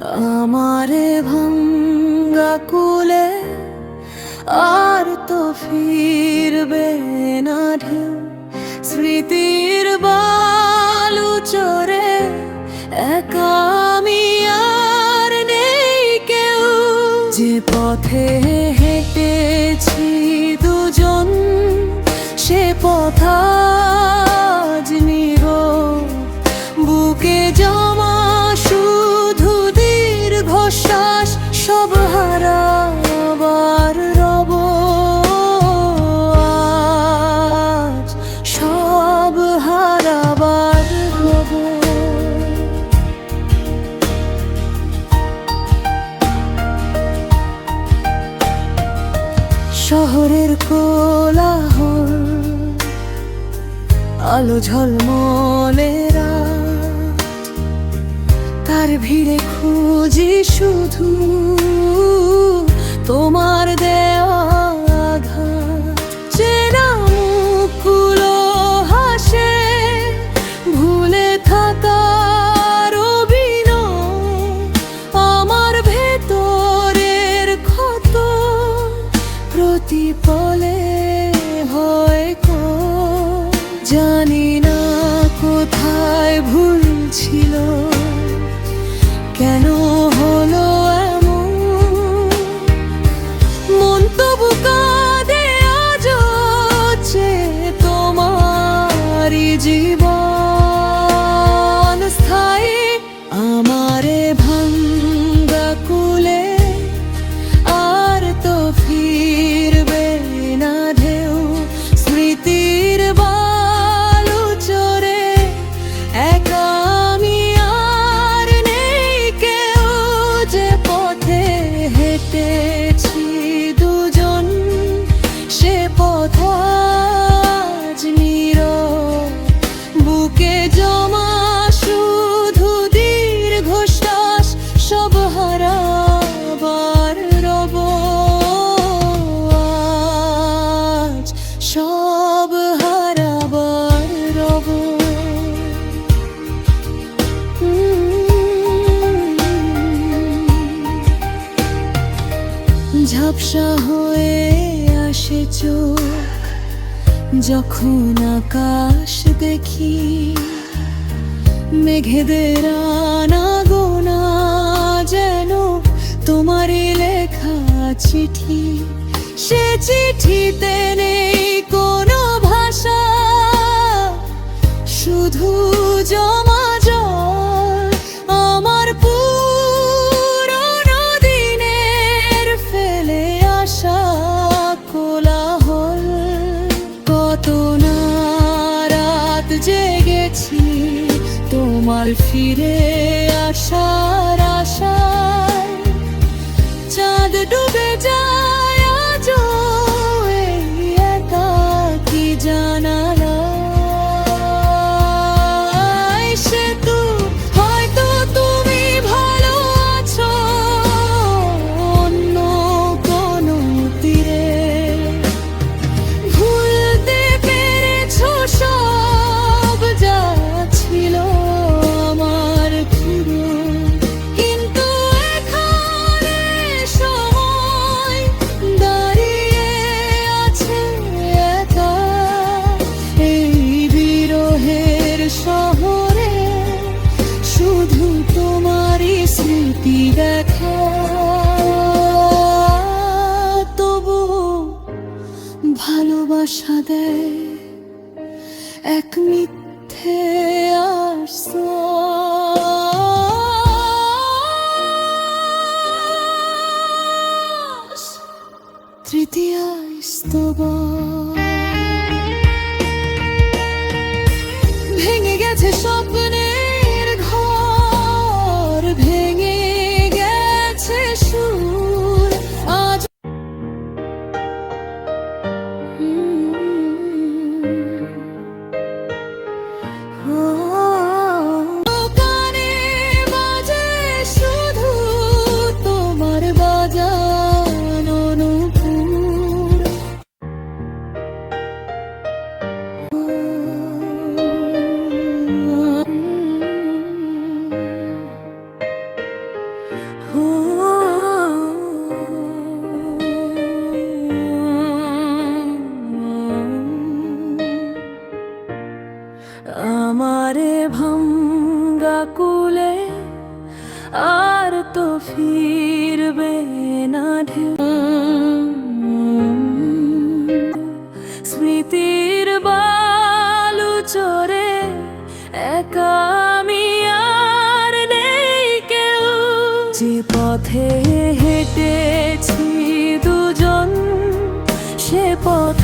আমারে ভাঙ্গা কুলে আর তো ফিরবে না ঢেউ, স্মৃতির বালু চরে একা আমি আর নেই কেউ। যে পথে হেঁটেছি দুজন, সে পথ আজ নীরব, বুকে জমা শুধু দীর্ঘশ্বাস, সব হারাবার রব আজ, সব হারাবার রব। শহরের কোলাহল, আলো ঝলমলে রাত, তার ভিড়ে খুঁজি শুধু তোমার দেওয়া আঘাত। চেনা মুখগুলো হাসে ভুলে থাকার অভিনয়, আমার ভেতরের ক্ষত প্রতিপলে হয় কো। জানি না কোথায় ভুল ছিল, কেন হলো এমন, মন তবু কাঁদে আজও চেয়ে তোমারই জীবন স্থায়ী। আমারে ভাঙ্গা কুলে আর তো ফিরবে না ঢেউ, স্মৃতির বালু চরে একা আমি আর নেই কেউ। যে পথে হেঁটেছি দুজন, সে পথ আজ নীরব, বুকে জমা শুধু দীর্ঘশ্বাস, সব হারাবার রব আজ, সব হারাবার রব। ঝাপসা হয়ে আসে চোখ যখন আকাশ দেখি, মেঘেদের আনাগোনা যেন তোমারই লেখা চিঠি। সে চিঠিতে নেই কোনো ভাষা, শুধু জমা জল আমার পুরনো দিনের ফেলে আসা কোলাহল। কত না রাত জেগেছি তোমার ফিরে আসার আশায়, চাঁদ ডুবে যায় আজও এই একাকী জানালায়। সেতু হয়তো তুমি ভালো আছো অন্য কোনো তীরে, ভুলতে পেরেছো সব যা ছিল আমার পুরো। কিন্তু এখানে সময় দাঁড়িয়ে আছে একা, এই বিরহের শহরে শুধু তোমারই স্মৃতি দেখা। তবু ভালোবাসা দেয় এক মিথ্যে আশ্বাস, তৃতীয় স্তবক। ভেঙে গেছে স্বপ্নের ঘর, ভেঙে গেছে সুর আজ। কূলে আর তো ফিরবে না ঢেউ। স্মৃতির বালু চরে একা আমি আর নেই কেউ। যে পথে হেঁটেছি দুজন সে পথ